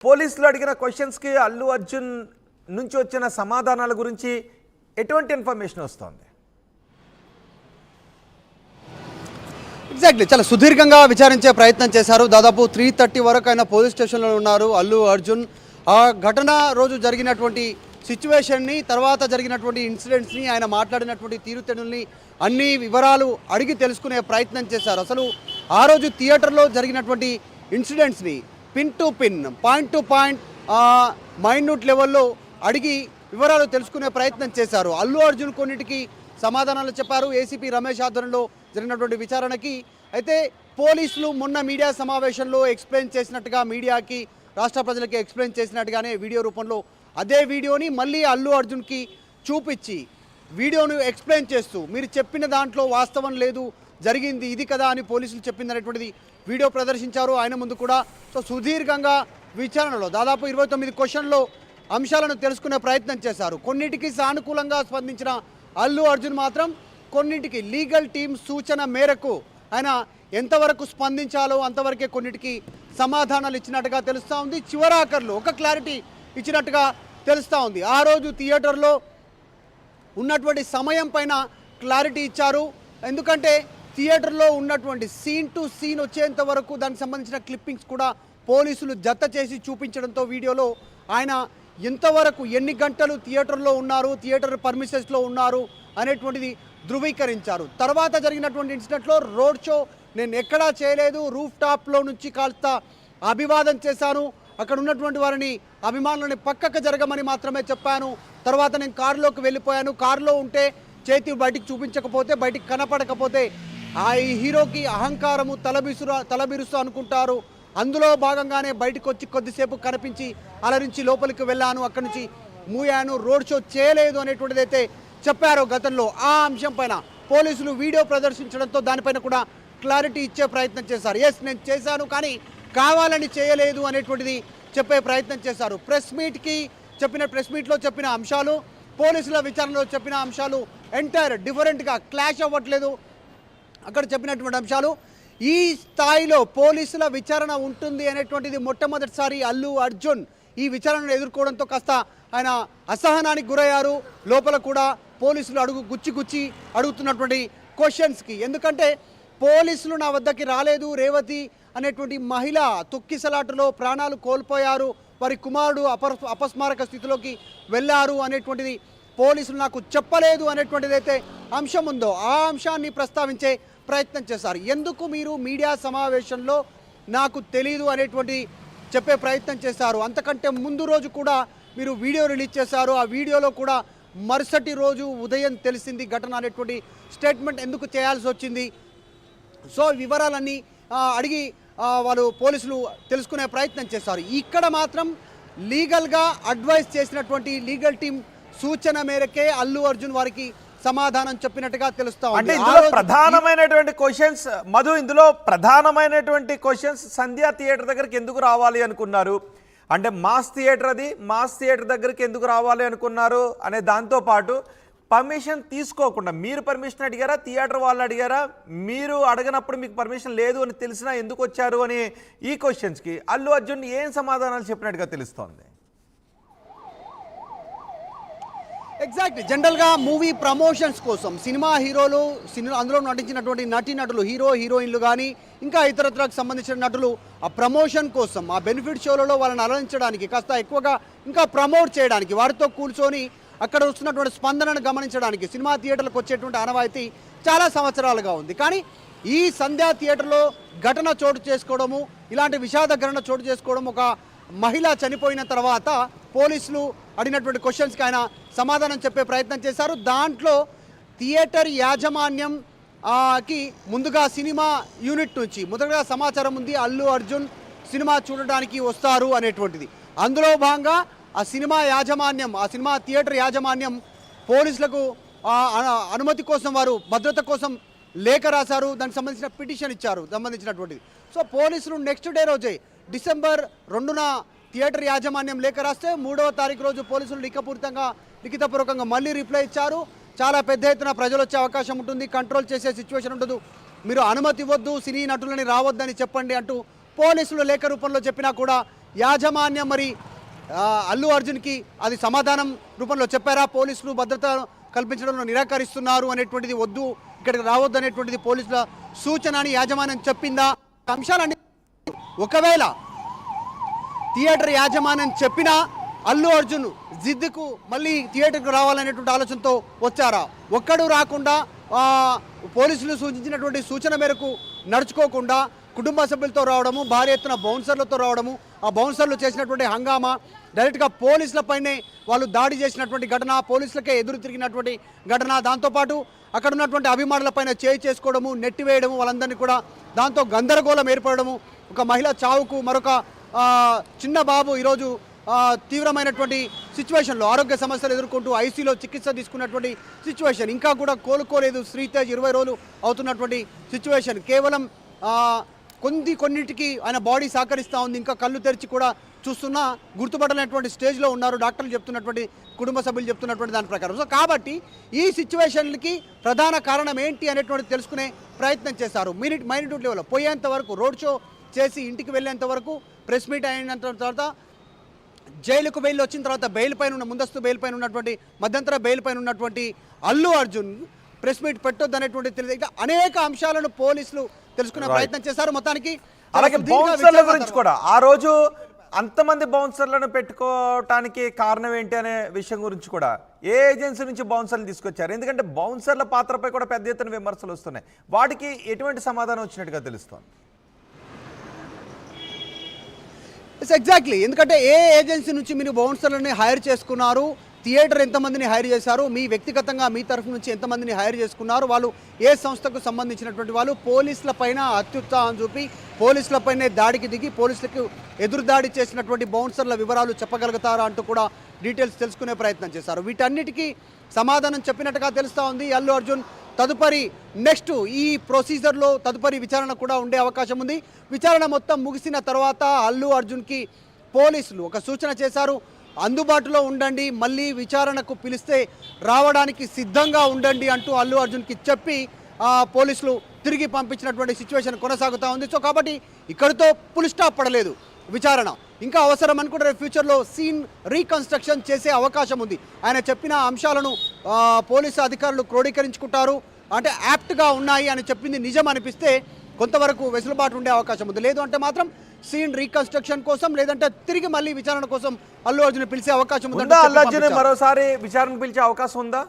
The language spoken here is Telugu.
పోలీసులు అడిగిన క్వశ్చన్స్కి అల్లు అర్జున్ నుంచి వచ్చిన సమాధానాల గురించి ఎటువంటి ఇన్ఫర్మేషన్ వస్తుంది? ఎగ్జాక్ట్లీ చాలా సుదీర్ఘంగా విచారించే ప్రయత్నం చేశారు. దాదాపు 3:30 వరకు ఆయన పోలీస్ స్టేషన్లో ఉన్నారు అల్లు అర్జున్. ఆ ఘటన రోజు జరిగినటువంటి సిచ్యువేషన్ని, తర్వాత జరిగినటువంటి ఇన్సిడెంట్స్ని, ఆయన మాట్లాడినటువంటి తీరుతెన్నుల్ని అన్ని వివరాలు అడిగి తెలుసుకునే ప్రయత్నం చేశారు. అసలు ఆ రోజు థియేటర్లో జరిగినటువంటి ఇన్సిడెంట్స్ని pin to pin, point to point, minute లెవెల్లో అడిగి వివరాలు తెలుసుకునే ప్రయత్నం చేశారు. అల్లు అర్జున్ కొన్నిటికి సమాధానాలు చెప్పారు ఏసీపీ రమేష్ ఆధ్వర్యంలో జరిగినటువంటి విచారణకి. అయితే పోలీసులు మొన్న మీడియా సమావేశంలో ఎక్స్ప్లెయిన్ చేసినట్టుగా, మీడియాకి, రాష్ట్ర ప్రజలకి ఎక్స్ప్లెయిన్ చేసినట్టుగానే వీడియో రూపంలో అదే వీడియోని మళ్ళీ అల్లు అర్జున్కి చూపించి వీడియోను ఎక్స్ప్లెయిన్ చేస్తూ, మీరు చెప్పిన దాంట్లో వాస్తవం లేదు, జరిగింది ఇది కదా అని పోలీసులు చెప్పింది అనేటువంటిది వీడియో ప్రదర్శించారు ఆయన ముందు కూడా. సో సుదీర్ఘంగా విచారణలో దాదాపు 29 క్వశ్చన్లో అంశాలను తెలుసుకునే ప్రయత్నం చేశారు. కొన్నిటికి సానుకూలంగా స్పందించిన అల్లు అర్జున్ మాత్రం కొన్నిటికి లీగల్ టీం సూచన మేరకు ఆయన ఎంతవరకు స్పందించాలో అంతవరకే కొన్నిటికి సమాధానాలు ఇచ్చినట్టుగా తెలుస్తూ ఉంది. చివరాఖర్లో ఒక క్లారిటీ ఇచ్చినట్టుగా తెలుస్తూ ఉంది. ఆ రోజు థియేటర్లో ఉన్నటువంటి సమయం పైన క్లారిటీ ఇచ్చారు. ఎందుకంటే థియేటర్లో ఉన్నటువంటి సీన్ టు సీన్ వచ్చేంత వరకు దానికి సంబంధించిన క్లిప్పింగ్స్ కూడా పోలీసులు జత చేసి చూపించడంతో వీడియోలో ఆయన ఎంతవరకు, ఎన్ని గంటలు థియేటర్లో ఉన్నారు, థియేటర్ పర్మిషన్స్లో ఉన్నారు అనేటువంటిది ధృవీకరించారు. తర్వాత జరిగినటువంటి ఇన్సిడెంట్లో రోడ్ షో నేను ఎక్కడా చేయలేదు, రూఫ్ టాప్లో నుంచి కాస్త అభివాదం చేశాను, అక్కడ ఉన్నటువంటి వారిని, అభిమానులని పక్కకు జరగమని మాత్రమే చెప్పాను, తర్వాత నేను కారులోకి వెళ్ళిపోయాను, కారులో ఉంటే చేతి బయటికి చూపించకపోతే, బయటికి కనపడకపోతే ఆ హీరోకి అహంకారము తలబిరుసు అనుకుంటారు, అందులో భాగంగానే బయటకు వచ్చి కొద్దిసేపు కనిపించి అలరించి లోపలికి వెళ్ళాను, అక్కడి నుంచి మూయాను, రోడ్ షో చేయలేదు అనేటువంటిది అయితే చెప్పారు గతంలో. ఆ అంశం పైన పోలీసులు వీడియో ప్రదర్శించడంతో దానిపైన కూడా క్లారిటీ ఇచ్చే ప్రయత్నం చేశారు. ఎస్, నేను చేశాను కానీ కావాలని చేయలేదు అనేటువంటిది చెప్పే ప్రయత్నం చేశారు. ప్రెస్ మీట్లో చెప్పిన అంశాలు, పోలీసుల విచారణలో చెప్పిన అంశాలు ఎంటైర్ డిఫరెంట్గా క్లాష్ అవ్వట్లేదు. అక్కడ చెప్పినటువంటి అంశాలు ఈ స్థాయిలో పోలీసుల విచారణ ఉంటుంది అనేటువంటిది మొట్టమొదటిసారి అల్లు అర్జున్ ఈ విచారణను ఎదుర్కోవడంతో కాస్త ఆయన అసహనానికి గురయ్యారు. లోపల కూడా పోలీసులు గుచ్చి అడుగుతున్నటువంటి క్వశ్చన్స్కి. ఎందుకంటే పోలీసులు నా వద్దకి రాలేదు, రేవతి అనేటువంటి మహిళ తొక్కిసలాటలో ప్రాణాలు కోల్పోయారు, వారి కుమారుడు అపస్మారక స్థితిలోకి వెళ్ళారు అనేటువంటిది పోలీసులు నాకు చెప్పలేదు అనేటువంటిది అయితే అంశం ఉందో ఆ అంశాన్ని ప్రస్తావించే ప్రయత్నం చేశారు. ఎందుకు మీరు మీడియా సమావేశంలో నాకు తెలీదు అనేటువంటి చెప్పే ప్రయత్నం చేశారు. అంతకంటే ముందు రోజు కూడా మీరు వీడియో రిలీజ్ చేశారు. ఆ వీడియోలో కూడా మరుసటి రోజు ఉదయం తెలిసింది ఘటన అనేటువంటి స్టేట్మెంట్ ఎందుకు చేయాల్సి వచ్చింది? సో వివరాలన్నీ అడిగి వాళ్ళు పోలీసులు తెలుసుకునే ప్రయత్నం చేశారు. ఇక్కడ మాత్రం లీగల్గా అడ్వైస్ చేసినటువంటి లీగల్ టీం సూచన మేరకే అల్లు అర్జున్ వారికి సమాధానం చెప్పినట్టుగా తెలుస్తా ఉంది. అంటే ఇందులో ప్రధానమైనటువంటి క్వశ్చన్స్ మధు, ఇందులో ప్రధానమైనటువంటి క్వశ్చన్స్ సంధ్యా థియేటర్ దగ్గరికి ఎందుకు రావాలి అనుకున్నారు, అంటే మాస్ థియేటర్ దగ్గరికి ఎందుకు రావాలి అనుకున్నారు అనే దాంతో పాటు పర్మిషన్ తీసుకోకుండా మీరు పర్మిషన్ అడిగారా, థియేటర్ వాళ్ళు అడిగారా, మీరు అడగనప్పుడు మీకు పర్మిషన్ లేదు అని తెలిసినా ఎందుకు వచ్చారు అని ఈ క్వశ్చన్స్కి అల్లు అర్జున్ ఏం సమాధానాలు చెప్పినట్టుగా తెలుస్తోంది? ఎగ్జాక్ట్లీ, జనరల్గా మూవీ ప్రమోషన్స్ కోసం సినిమా హీరోలు, అందులో నటించినటువంటి నటులు, హీరోయిన్లు కానీ ఇంకా ఇతరత్రకు సంబంధించిన నటులు ఆ ప్రమోషన్ కోసం, ఆ బెనిఫిట్ షోలలో వాళ్ళని అలరించడానికి, కాస్త ఎక్కువగా ఇంకా ప్రమోట్ చేయడానికి, వారితో కూర్చొని అక్కడ వస్తున్నటువంటి స్పందనను గమనించడానికి సినిమా థియేటర్లకు వచ్చేటువంటి ఆనవాయితీ చాలా సంవత్సరాలుగా ఉంది. కానీ ఈ సంధ్యా థియేటర్లో ఘటన చోటు చేసుకోవడము, ఇలాంటి విషాద ఘటన చోటు చేసుకోవడం, ఒక మహిళ చనిపోయిన తర్వాత పోలీసులు అడిగినటువంటి క్వశ్చన్స్కి ఆయన సమాధానం చెప్పే ప్రయత్నం చేశారు. దాంట్లో థియేటర్ యాజమాన్యం కి ముందుగా సినిమా యూనిట్ నుంచి మొదటగా సమాచారం ఉంది, అల్లు అర్జున్ సినిమా చూడడానికి వస్తారు అనేటువంటిది. అందులో భాగంగా ఆ సినిమా థియేటర్ యాజమాన్యం పోలీసులకు అనుమతి కోసం, వారు భద్రత కోసం లేఖ రాశారు, దానికి సంబంధించిన పిటిషన్ ఇచ్చారు సంబంధించినటువంటిది. సో పోలీసులు నెక్స్ట్ డే రోజే డిసెంబర్ 2న థియేటర్ యాజమాన్యం లేఖ రాస్తే 3వ తారీఖు రోజు పోలీసులు లిఖితపూర్వకంగా మళ్ళీ రిప్లై ఇచ్చారు. చాలా పెద్ద ఎత్తున ప్రజలు వచ్చే అవకాశం ఉంటుంది, కంట్రోల్ చేసే సిచ్యువేషన్ ఉండదు, మీరు అనుమతి ఇవ్వద్దు, సినీ నటులని రావద్దని చెప్పండి అంటూ పోలీసులు లేఖ రూపంలో చెప్పినా కూడా యాజమాన్యం మరి అల్లు అర్జున్కి అది సమాధానం రూపంలో చెప్పారా? పోలీసులు భద్రత కల్పించడంలో నిరాకరిస్తున్నారు అనేటువంటిది, వద్దు ఇక్కడికి రావద్దు అనేటువంటిది పోలీసుల సూచన అని యాజమాన్యం చెప్పిందా? అంశాలన్నీ ఒకవేళ థియేటర్ యాజమాన్యం చెప్పినా అల్లు అర్జున్ జిద్దుకు మళ్ళీ థియేటర్కు రావాలనేటువంటి ఆలోచనతో వచ్చారా? ఒక్కడు రాకుండా పోలీసులు సూచించినటువంటి సూచన మేరకు నడుచుకోకుండా కుటుంబ సభ్యులతో రావడము, భారీ ఎత్తున బౌన్సర్లతో రావడము, ఆ బౌన్సర్లు చేసినటువంటి హంగామా, డైరెక్ట్గా పోలీసులపైనే వాళ్ళు దాడి చేసినటువంటి ఘటన, పోలీసులకే ఎదురు తిరిగినటువంటి ఘటన, దాంతోపాటు అక్కడ ఉన్నటువంటి అభిమానులపైన చేయి చేసుకోవడము, నెట్టివేయడము వాళ్ళందరినీ కూడా, దాంతో గందరగోళం ఏర్పడము, ఒక మహిళ చావుకు మరొక చిన్న బాబు ఈరోజు తీవ్రమైనటువంటి సిచ్యువేషన్లో ఆరోగ్య సమస్యలు ఎదుర్కొంటూ ఐసీలో చికిత్స తీసుకున్నటువంటి సిచ్యువేషన్, ఇంకా కూడా కోలుకోలేదు శ్రీతేజ్, 20 రోజులు అవుతున్నటువంటి సిచ్యువేషన్. కేవలం కొన్నిటికి ఆయన బాడీ సహకరిస్తూ ఉంది, ఇంకా కళ్ళు తెరిచి కూడా చూస్తున్నా గుర్తుపట్టలేనటువంటి స్టేజ్లో ఉన్నారు డాక్టర్లు చెప్తున్నటువంటి, కుటుంబ సభ్యులు చెప్తున్నటువంటి దాని ప్రకారం. సో కాబట్టి ఈ సిచ్యువేషన్కి ప్రధాన కారణం ఏంటి అనేటువంటి తెలుసుకునే ప్రయత్నం చేశారు. మైనిట్యూడ్ లెవెల్లో పోయేంత వరకు, రోడ్ షో చేసి ఇంటికి వెళ్ళేంత వరకు, ప్రెస్ మీట్ అయిన తర్వాత జైలుకు బెయిల్ వచ్చిన తర్వాత బెయిల్ పైన ఉన్న, ముందస్తు బెయిల్ పైన ఉన్నటువంటి, మధ్యంతర బెయిల్ పైన ఉన్నటువంటి అల్లు అర్జున్ ప్రెస్ మీట్ పెట్టొద్దు అనేటువంటి తెలియదు. అనేక అంశాలను పోలీసులు తెలుసుకునే ప్రయత్నం చేశారు. మొత్తానికి అలాగే బౌన్సర్ల గురించి కూడా, ఆ రోజు అంతమంది బౌన్సర్లను పెట్టుకోవటానికి కారణం ఏంటి అనే విషయం గురించి కూడా ఏ ఏజెన్సీ నుంచి బౌన్సర్లు తీసుకొచ్చారు? ఎందుకంటే బౌన్సర్ల పాత్రపై కూడా పెద్ద ఎత్తున విమర్శలు వస్తున్నాయి. వాటికి ఎటువంటి సమాధానం వచ్చినట్టుగా తెలుస్తోంది? ఎగ్జాక్ట్లీ, ఎందుకంటే ఏ ఏజెన్సీ నుంచి మీరు బౌన్సర్లని హైర్ చేసుకున్నారు, థియేటర్ ఎంతమందిని హైర్ చేశారు, మీ వ్యక్తిగతంగా మీ తరఫు నుంచి ఎంతమందిని హైర్ చేసుకున్నారు, వాళ్ళు ఏ సంస్థకు సంబంధించినటువంటి వాళ్ళు, పోలీసుల పైన అత్యుత్సాహం చూపి పోలీసులపైనే దాడికి దిగి పోలీసులకు ఎదురుదాడి చేసినటువంటి బౌన్సర్ల వివరాలు చెప్పగలుగుతారా అంటూ కూడా డీటెయిల్స్ తెలుసుకునే ప్రయత్నం చేశారు. వీటన్నిటికీ సమాధానం చెప్పినట్టుగా తెలుస్తూ ఉంది అల్లు అర్జున్. తదుపరి నెక్స్ట్ ఈ ప్రొసీజర్లో తదుపరి విచారణ కూడా ఉండే అవకాశం ఉంది. విచారణ మొత్తం ముగిసిన తర్వాత అల్లు అర్జున్కి పోలీసులు ఒక సూచన చేశారు, అందుబాటులో ఉండండి, మళ్ళీ విచారణకు పిలిస్తే రావడానికి సిద్ధంగా ఉండండి అంటూ అల్లు అర్జున్కి చెప్పి పోలీసులు తిరిగి పంపించినటువంటి సిచ్యువేషన్ కొనసాగుతూ ఉంది. సో కాబట్టి ఇక్కడితో ఫుల్ స్టాప్ పడలేదు విచారణ, ఇంకా అవసరం అనుకుంటే ఫ్యూచర్లో సీన్ రీకన్స్ట్రక్షన్ చేసే అవకాశం ఉంది. ఆయన చెప్పిన అంశాలను పోలీసు అధికారులు క్రోడీకరించుకుంటారు, అంటే యాప్ట్గా ఉన్నాయి అని చెప్పింది నిజం అనిపిస్తే కొంతవరకు వెసులుబాటు ఉండే అవకాశం ఉంది. లేదు అంటే మాత్రం సీన్ రీకన్స్ట్రక్షన్ కోసం, లేదంటే తిరిగి మళ్ళీ విచారణ కోసం అల్లు అర్జున్ పిలిచే అవకాశం ఉంది. అల్లు అర్జున్ మరోసారి విచారణకు పిలిచే అవకాశం ఉందా?